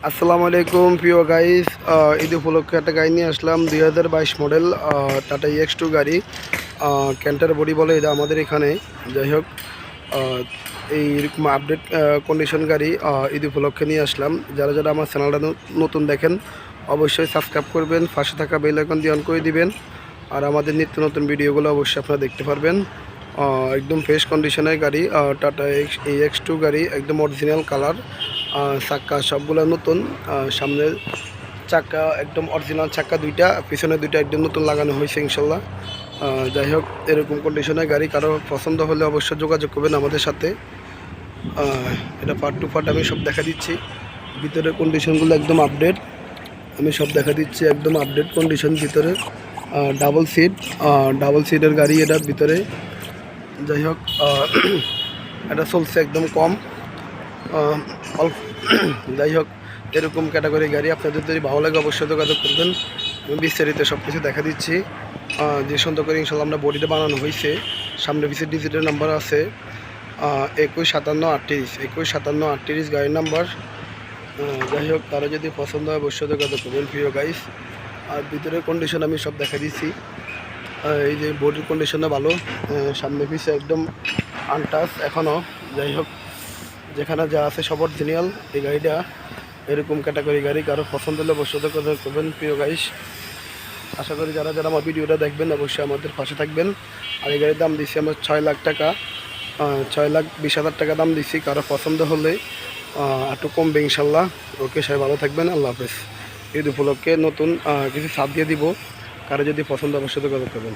আসসালামু আলাইকুম প্রিয় গাইস। ঈদ উপলক্ষে একটা গাড়ি নিয়ে আসলাম 2022 মডেল টাটা EX2 গাড়ি। ক্যান্টার বডি বলে এটা আমাদের এখানে। যাই হোক, এইরকম আপডেট কন্ডিশন গাড়ি ঈদ উপলক্ষে নিয়ে আসলাম। যারা যারা আমার চ্যানেলটা নতুন দেখেন অবশ্যই সাবস্ক্রাইব করবেন, পাশে থাকা বেল আইকন দিয়ে অন করে দিবেন। আর আমাদের নিত্য নতুন ভিডিওগুলো অবশ্যই আপনারা দেখতে পারবেন। একদম ফ্রেশ কন্ডিশনের গাড়ি, টাটা EX2 গাড়ি, একদম অরিজিনাল কালার। চাক্কা সবগুলো নতুন, সামনের চাক্কা একদম অরিজিনাল চাক্কা দুইটা, পিছনে দুইটা একদম নতুন লাগানো হয়েছে ইনশাল্লাহ। যাই হোক, এরকম কন্ডিশনের গাড়ি কারো পছন্দ হলে অবশ্যই যোগাযোগ করবেন আমাদের সাথে। এটা পার্ট টু পার্ট আমি সব দেখা দিচ্ছি। ভিতরের কন্ডিশনগুলো একদম আপডেট, আমি সব দেখা দিচ্ছি। একদম আপডেট কন্ডিশন ভিতরে। ডাবল সিটের গাড়ি এটার ভিতরে। যাই হোক, এটা চলছে একদম কম, অল্প। যাই হোক, এরকম ক্যাটাগরি গাড়ি আপনাদের যদি ভালো লাগে অবশ্যই যোগাযোগ করবেন। আমি বিস্তারিত সব কিছু দেখা দিচ্ছি। যে সুন্দর করে ইনশাল্লাহ আমরা বডিতে বানানো হয়েছে। সামনে পিছিয়ে ডিজিটাল নাম্বার আছে 215738 গাড়ির নাম্বার। যাই হোক, তারা যদি পছন্দ হয় অবশ্যই যোগাযোগ করবেন প্রিয় গাইস। আর ভিতরের কন্ডিশন আমি সব দেখা দিচ্ছি। এই যে বডির কন্ডিশনটা ভালো, সামনে পিছিয়ে একদম আনটাচ এখনও। যাই হোক, যেখানে যা আছে সব অরিজিনাল। এই গাড়িটা এরকম ক্যাটাগরি গাড়ি কারো পছন্দ হলে অবশ্যই যোগাযোগ করবেন প্রিয় গাইস। আশা করি যারা যারা আমার ভিডিওটা দেখবেন অবশ্যই আমাদের পাশে থাকবেন। আর এই গাড়ির দাম দিচ্ছি আমরা 6 লাখ টাকা, 6,20,000 টাকা দাম দিচ্ছি। কারো পছন্দ হলে একটু কমবে ইনশাল্লাহ। ওকে, সবাই ভালো থাকবেন, আল্লাহ হাফেজ। ঈদ উপলক্ষে নতুন কিছু ছাড় দিয়ে দিব, কারো যদি পছন্দ অবশ্যই যোগাযোগ করবেন।